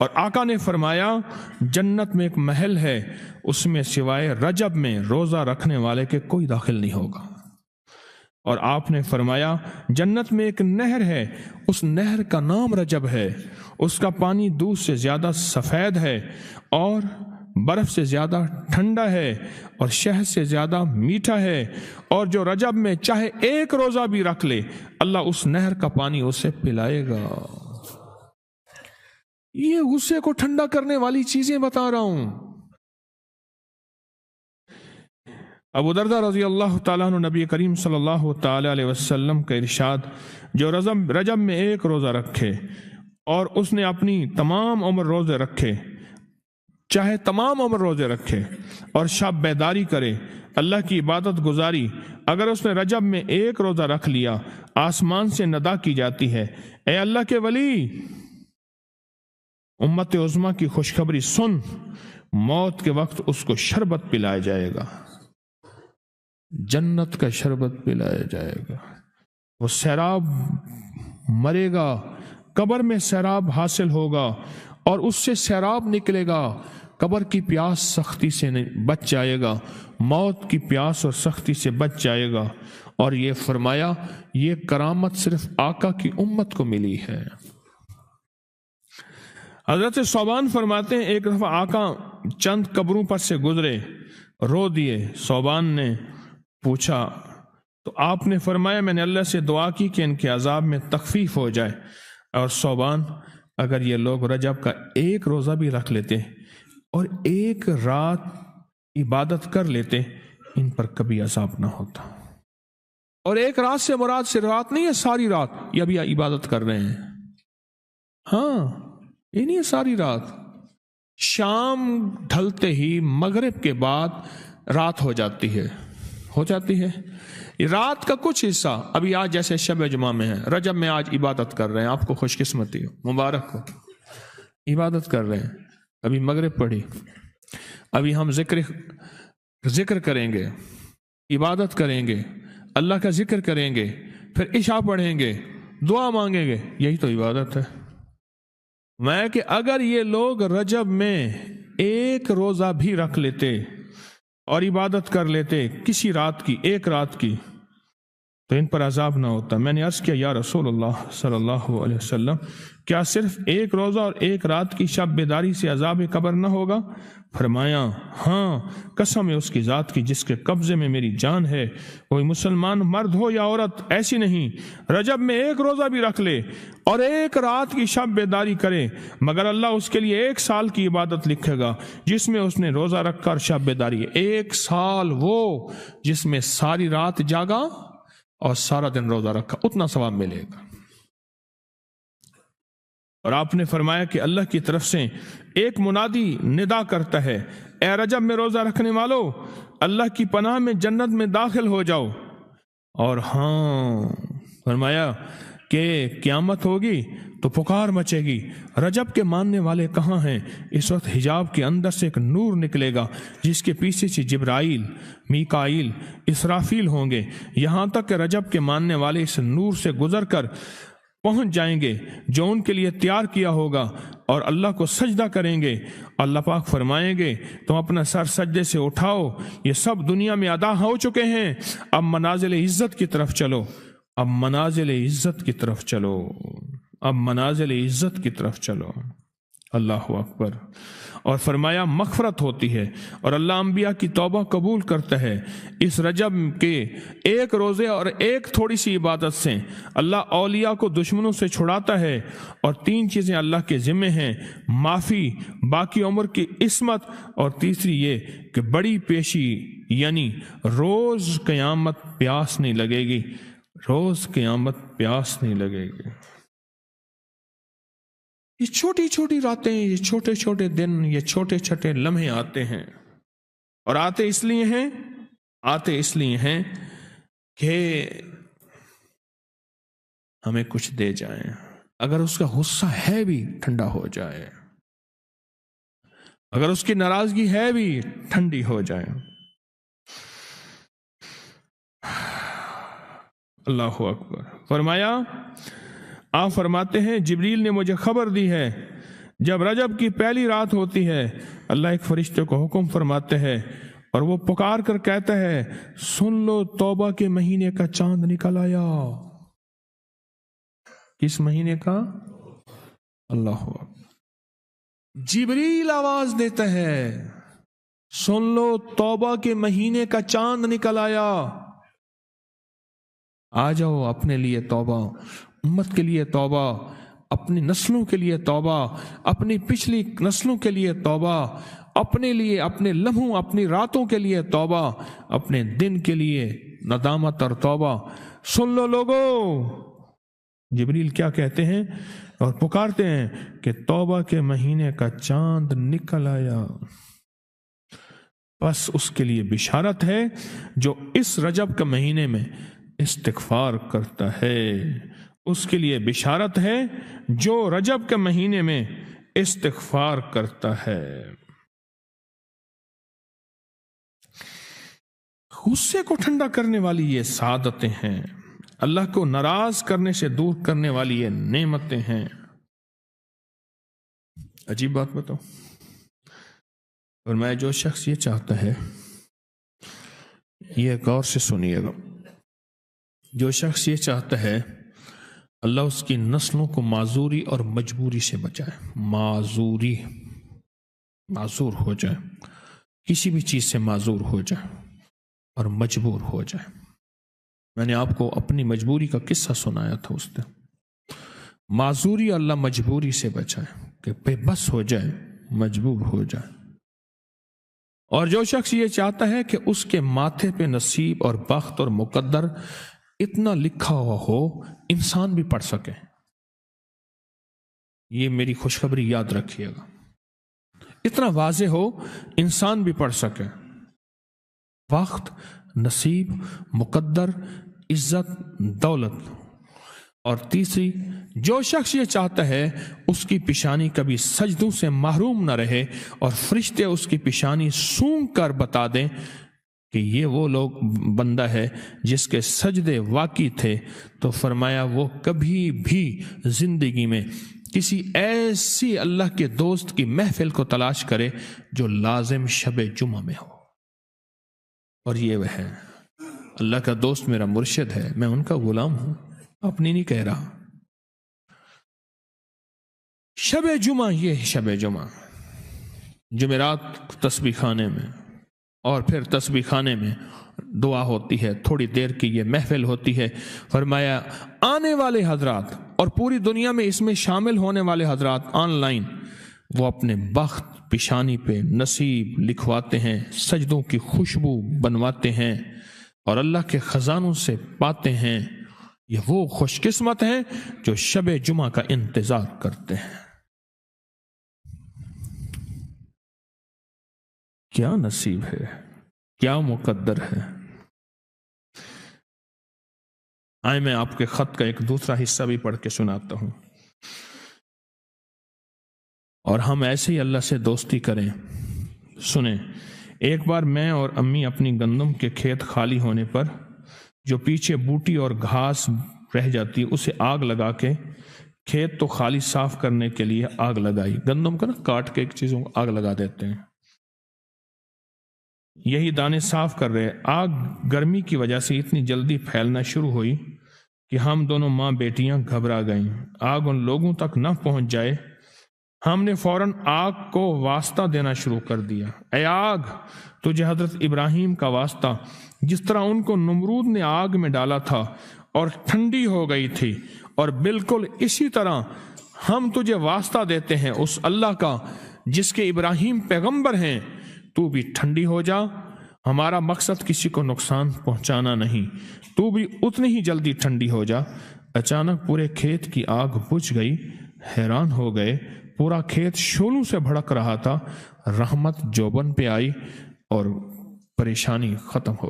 اور آقا نے فرمایا جنت میں ایک محل ہے، اس میں سوائے رجب میں روزہ رکھنے والے کے کوئی داخل نہیں ہوگا۔ اور آپ نے فرمایا جنت میں ایک نہر ہے، اس نہر کا نام رجب ہے، اس کا پانی دودھ سے زیادہ سفید ہے اور برف سے زیادہ ٹھنڈا ہے اور شہد سے زیادہ میٹھا ہے، اور جو رجب میں چاہے ایک روزہ بھی رکھ لے اللہ اس نہر کا پانی اسے پلائے گا۔ یہ غصے کو ٹھنڈا کرنے والی چیزیں بتا رہا ہوں۔ ابو دردہ رضی اللہ تعالیٰ عنہ نبی کریم صلی اللہ تعالیٰ علیہ وسلم کا ارشاد، جو رجب میں ایک روزہ رکھے اور اس نے اپنی تمام عمر روزے رکھے، چاہے تمام عمر روزے رکھے اور شب بیداری کرے، اللہ کی عبادت گزاری، اگر اس نے رجب میں ایک روزہ رکھ لیا آسمان سے ندا کی جاتی ہے، اے اللہ کے ولی، امت عظمیٰ کی خوشخبری سن، موت کے وقت اس کو شربت پلایا جائے گا، جنت کا شربت پلایا جائے گا، وہ سیراب مرے گا، قبر میں سیراب حاصل ہوگا اور اس سے سیراب نکلے گا، قبر کی پیاس سختی سے بچ جائے گا، موت کی پیاس اور سختی سے بچ جائے گا۔ اور یہ فرمایا یہ کرامت صرف آقا کی امت کو ملی ہے۔ حضرت صوبان فرماتے ہیں ایک دفعہ آقا چند قبروں پر سے گزرے، رو دیے۔ صوبان نے پوچھا تو آپ نے فرمایا میں نے اللہ سے دعا کی کہ ان کے عذاب میں تخفیف ہو جائے، اور صوبان اگر یہ لوگ رجب کا ایک روزہ بھی رکھ لیتے اور ایک رات عبادت کر لیتے ان پر کبھی عذاب نہ ہوتا۔ اور ایک رات سے مراد سے رات نہیں ہے، ساری رات یہ ابھی عبادت کر رہے ہیں، ہاں یہ نہیں ہے ساری رات، شام ڈھلتے ہی مغرب کے بعد رات ہو جاتی ہے رات کا کچھ حصہ ابھی آج جیسے شب جمعہ میں ہے، رجب میں آج عبادت کر رہے ہیں، آپ کو خوش قسمتی ہو، مبارک ہو، عبادت کر رہے ہیں، ابھی مغرب پڑھی، ابھی ہم ذکر کریں گے، عبادت کریں گے، اللہ کا ذکر کریں گے، پھر عشاء پڑھیں گے، دعا مانگیں گے، یہی تو عبادت ہے۔ میں کہ اگر یہ لوگ رجب میں ایک روزہ بھی رکھ لیتے اور عبادت کر لیتے کسی رات کی، ایک رات کی، تو ان پر عذاب نہ ہوتا۔ میں نے عرض کیا یا رسول اللہ صلی اللہ علیہ وسلم، کیا صرف ایک روزہ اور ایک رات کی شب بیداری سے عذاب قبر نہ ہوگا؟ فرمایا ہاں، قسم ہے اس کی ذات کی جس کے قبضے میں میری جان ہے، کوئی مسلمان مرد ہو یا عورت ایسی نہیں رجب میں ایک روزہ بھی رکھ لے اور ایک رات کی شب بیداری کرے مگر اللہ اس کے لیے 1 سال کی عبادت لکھے گا جس میں اس نے روزہ رکھا اور شب بیداری ہے۔ 1 سال وہ جس میں ساری رات جاگا اور سارا دن روزہ رکھا، اتنا ثواب ملے گا۔ اور آپ نے فرمایا کہ اللہ کی طرف سے ایک منادی ندا کرتا ہے، اے رجب میں روزہ رکھنے والو، اللہ کی پناہ میں جنت میں داخل ہو جاؤ۔ اور ہاں فرمایا کہ قیامت ہوگی تو پکار مچے گی، رجب کے ماننے والے کہاں ہیں؟ اس وقت حجاب کے اندر سے ایک نور نکلے گا جس کے پیچھے سے جبرائیل، میکائیل، اسرافیل ہوں گے، یہاں تک کہ رجب کے ماننے والے اس نور سے گزر کر پہنچ جائیں گے جو ان کے لیے تیار کیا ہوگا اور اللہ کو سجدہ کریں گے۔ اللہ پاک فرمائیں گے تم اپنا سر سجدے سے اٹھاؤ، یہ سب دنیا میں ادا ہو چکے ہیں، اب منازل عزت کی طرف چلو، اب منازل عزت کی طرف چلو، اب منازل عزت کی طرف چلو۔ اللہ اکبر۔ اور فرمایا مغفرت ہوتی ہے اور اللہ انبیاء کی توبہ قبول کرتا ہے۔ اس رجب کے ایک روزے اور ایک تھوڑی سی عبادت سے اللہ اولیاء کو دشمنوں سے چھڑاتا ہے، اور 3 چیزیں اللہ کے ذمہ ہیں، معافی، باقی عمر کی عصمت، اور تیسری یہ کہ بڑی پیشی، یعنی روز قیامت پیاس نہیں لگے گی، روز قیامت پیاس نہیں لگے گی۔ یہ چھوٹی چھوٹی راتیں، یہ چھوٹے چھوٹے دن، یہ چھوٹے چھوٹے لمحے آتے ہیں، اور آتے اس لیے ہیں کہ ہمیں کچھ دے جائیں، اگر اس کا غصہ ہے بھی ٹھنڈا ہو جائے، اگر اس کی ناراضگی ہے بھی ٹھنڈی ہو جائے۔ اللہ اکبر۔ فرمایا آپ فرماتے ہیں جبریل نے مجھے خبر دی ہے جب رجب کی پہلی رات ہوتی ہے اللہ ایک فرشتے کو حکم فرماتے ہیں اور وہ پکار کر کہتا ہے سن لو توبہ کے مہینے کا چاند نکل آیا۔ کس مہینے کا؟ اللہ اکبر۔ جبریل آواز دیتا ہے سن لو توبہ کے مہینے کا چاند نکل آیا، آ جاؤ اپنے لیے توبہ، امت کے لیے توبہ، اپنی نسلوں کے لیے توبہ، اپنی پچھلی نسلوں کے لیے توبہ، اپنے لیے، اپنے لمحوں، اپنی راتوں کے لیے توبہ، اپنے دن کے لیے ندامت اور توبہ۔ سن لو لوگو، جبریل کیا کہتے ہیں اور پکارتے ہیں کہ توبہ کے مہینے کا چاند نکل آیا۔ بس اس کے لیے بشارت ہے جو اس رجب کے مہینے میں استغفار کرتا ہے، اس کے لیے بشارت ہے جو رجب کے مہینے میں استغفار کرتا ہے۔ غصے کو ٹھنڈا کرنے والی یہ سعادتیں ہیں، اللہ کو ناراض کرنے سے دور کرنے والی یہ نعمتیں ہیں۔ عجیب بات بتاؤ، اور میں جو شخص یہ چاہتا ہے، یہ غور سے سنیے گا، جو شخص یہ چاہتا ہے اللہ اس کی نسلوں کو معذوری اور مجبوری سے بچائے، معذور ہو جائے، کسی بھی چیز سے معذور ہو جائے اور مجبور ہو جائے۔ میں نے آپ کو اپنی مجبوری کا قصہ سنایا تھا، اس دن معذوری اللہ مجبوری سے بچائے کہ بے بس ہو جائے، مجبور ہو جائے۔ اور جو شخص یہ چاہتا ہے کہ اس کے ماتھے پہ نصیب اور بخت اور مقدر اتنا لکھا ہوا ہو انسان بھی پڑھ سکے، یہ میری خوشخبری یاد رکھیے گا، اتنا واضح ہو انسان بھی پڑھ سکے، وقت، نصیب، مقدر، عزت، دولت۔ اور تیسری، جو شخص یہ چاہتا ہے اس کی پیشانی کبھی سجدوں سے محروم نہ رہے اور فرشتے اس کی پیشانی سونگ کر بتا دیں کہ یہ وہ لوگ بندہ ہے جس کے سجدے واقعی تھے، تو فرمایا وہ کبھی بھی زندگی میں کسی ایسی اللہ کے دوست کی محفل کو تلاش کرے جو لازم شب جمعہ میں ہو۔ اور یہ وہ ہے، اللہ کا دوست میرا مرشد ہے، میں ان کا غلام ہوں، اپنی نہیں کہہ رہا۔ شب جمعہ، یہ شب جمعہ، جمعرات تسبیح خانے میں، اور پھر تسبیح خانے میں دعا ہوتی ہے، تھوڑی دیر کی یہ محفل ہوتی ہے۔ فرمایا آنے والے حضرات اور پوری دنیا میں اس میں شامل ہونے والے حضرات آن لائن، وہ اپنے بخت پیشانی پہ نصیب لکھواتے ہیں، سجدوں کی خوشبو بنواتے ہیں اور اللہ کے خزانوں سے پاتے ہیں۔ یہ وہ خوش قسمت ہیں جو شب جمعہ کا انتظار کرتے ہیں۔ کیا نصیب ہے، کیا مقدر ہے۔ آئے میں آپ کے خط کا ایک دوسرا حصہ بھی پڑھ کے سناتا ہوں، اور ہم ایسے ہی اللہ سے دوستی کریں۔ سنیں، ایک بار میں اور امی اپنی گندم کے کھیت خالی ہونے پر جو پیچھے بوٹی اور گھاس رہ جاتی اسے آگ لگا کے، کھیت تو خالی صاف کرنے کے لیے آگ لگائی، گندم کو نا کاٹ کے ایک چیزوں کو آگ لگا دیتے ہیں، یہی دانے صاف کر رہے۔ آگ گرمی کی وجہ سے اتنی جلدی پھیلنا شروع ہوئی کہ ہم دونوں ماں بیٹیاں گھبرا گئیں، آگ ان لوگوں تک نہ پہنچ جائے۔ ہم نے فوراً آگ کو واسطہ دینا شروع کر دیا، اے آگ تجھے حضرت ابراہیم کا واسطہ، جس طرح ان کو نمرود نے آگ میں ڈالا تھا اور ٹھنڈی ہو گئی تھی، اور بالکل اسی طرح ہم تجھے واسطہ دیتے ہیں اس اللہ کا جس کے ابراہیم پیغمبر ہیں، تو بھی ٹھنڈی ہو جا۔ ہمارا مقصد کسی کو نقصان پہنچانا نہیں، تو بھی اتنی ہی جلدی ٹھنڈی ہو جا۔ اچانک پورے کھیت کی آگ بجھ گئی، حیران ہو گئے، پورا کھیت شعلوں سے بھڑک رہا تھا۔ رحمت جوبن پہ آئی اور پریشانی ختم ہو گئی۔